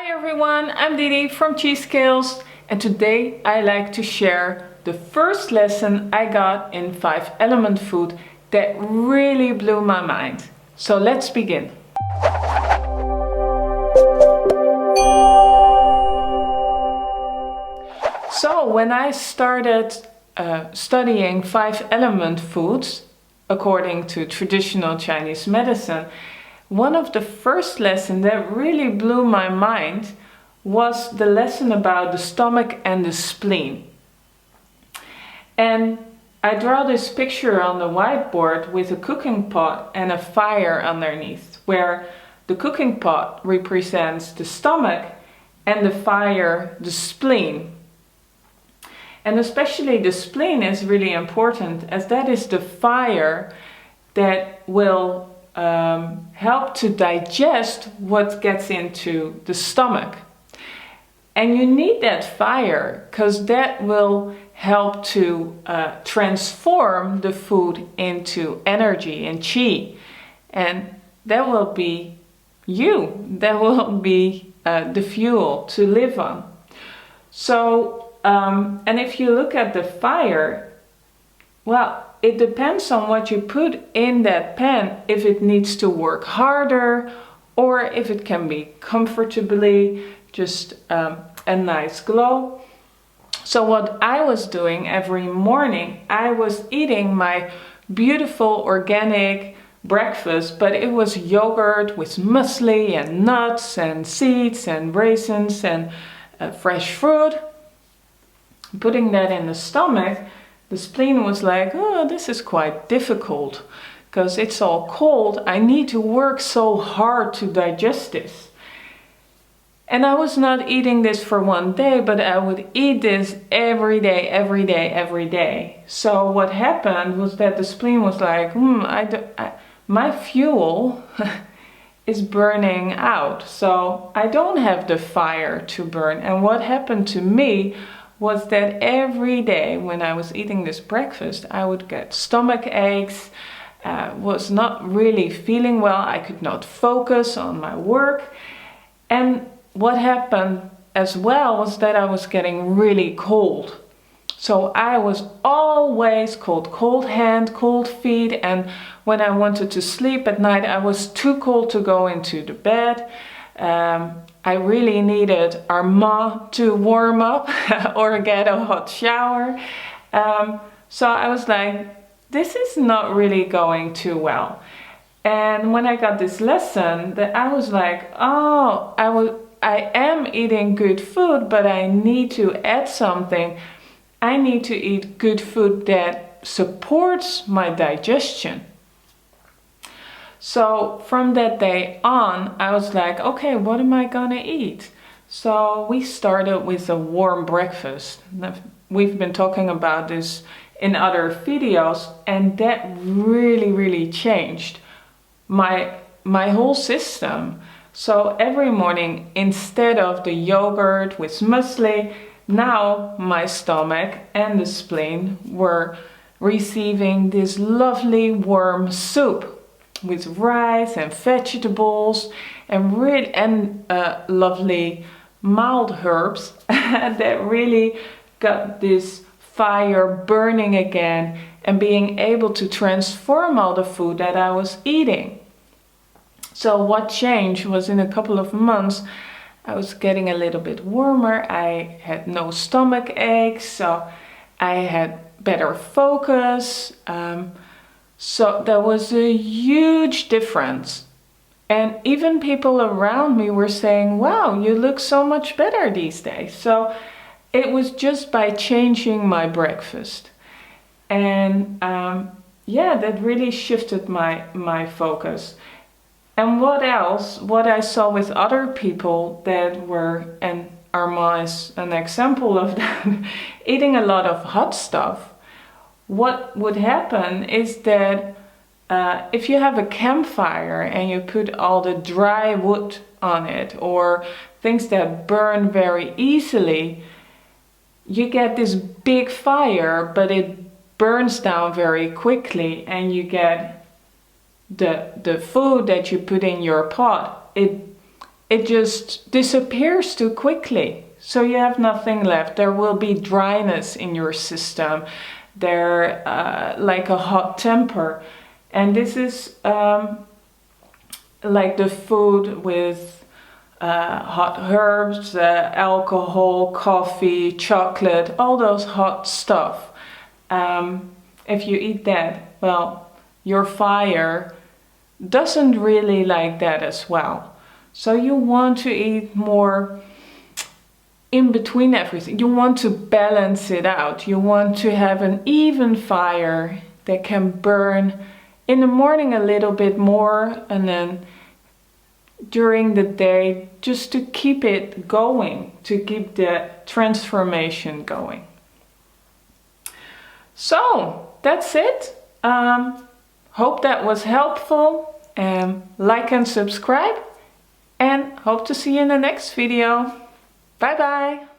Hi everyone, I'm Didi from Cheese Skills, and today I like to share the first lesson I got in 5-element food that really blew my mind. So let's begin. So when I started studying 5-element foods according to traditional Chinese medicine, one of the first lessons that really blew my mind was the lesson about the stomach and the spleen. And I draw this picture on the whiteboard with a cooking pot and a fire underneath, where the cooking pot represents the stomach and the fire the spleen. And especially the spleen is really important, as that is the fire that will help to digest what gets into the stomach. And you need that fire because that will help to transform the food into energy and qi. And that will be you. That will be the fuel to live on. So, and if you look at the fire, well, it depends on what you put in that pan, if it needs to work harder or if it can be comfortably just a nice glow. So what I was doing every morning, I was eating my beautiful organic breakfast, but it was yogurt with muesli and nuts and seeds and raisins and fresh fruit. Putting that in the stomach, the spleen was like, oh, this is quite difficult because it's all cold. I need to work so hard to digest this. And I was not eating this for one day, but I would eat this every day, every day, every day. So what happened was that the spleen was like, my fuel is burning out. So I don't have the fire to burn. And what happened to me was that every day when I was eating this breakfast, I would get stomach aches, was not really feeling well, I could not focus on my work. And what happened as well was that I was getting really cold. So I was always cold hand, cold feet, and when I wanted to sleep at night, I was too cold to go into the bed. I really needed our ma to warm up or get a hot shower. So I was like, this is not really going too well. And when I got this lesson, that I was like, oh, I am eating good food, but I need to add something. I need to eat good food that supports my digestion. So from that day on, I was like, okay, what am I gonna eat? So we started with a warm breakfast. We've been talking about this in other videos, and that really changed my whole system. So every morning, instead of the yogurt with muesli, now my stomach and the spleen were receiving this lovely warm soup with rice and vegetables and lovely mild herbs that really got this fire burning again and being able to transform all the food that I was eating. So what changed was in a couple of months, I was getting a little bit warmer. I had no stomach aches, so I had better focus. So there was a huge difference. And even people around me were saying, wow, you look so much better these days. So it was just by changing my breakfast. And that really shifted my focus. And what else? What I saw with other people that were, and Arma is an example of that, eating a lot of hot stuff. What would happen is that if you have a campfire and you put all the dry wood on it or things that burn very easily, you get this big fire, but it burns down very quickly, and you get the food that you put in your pot, it just disappears too quickly. So you have nothing left. There will be dryness in your system. There, like a hot temper. And this is like the food with hot herbs, alcohol, coffee, chocolate, all those hot stuff. If you eat that, well, your fire doesn't really like that as well. So you want to eat more in between everything. You want to balance it out. You want to have an even fire that can burn in the morning a little bit more, and then during the day, just to keep it going, to keep the transformation going. So that's it. Hope that was helpful. Like and subscribe, and hope to see you in the next video. Bye bye!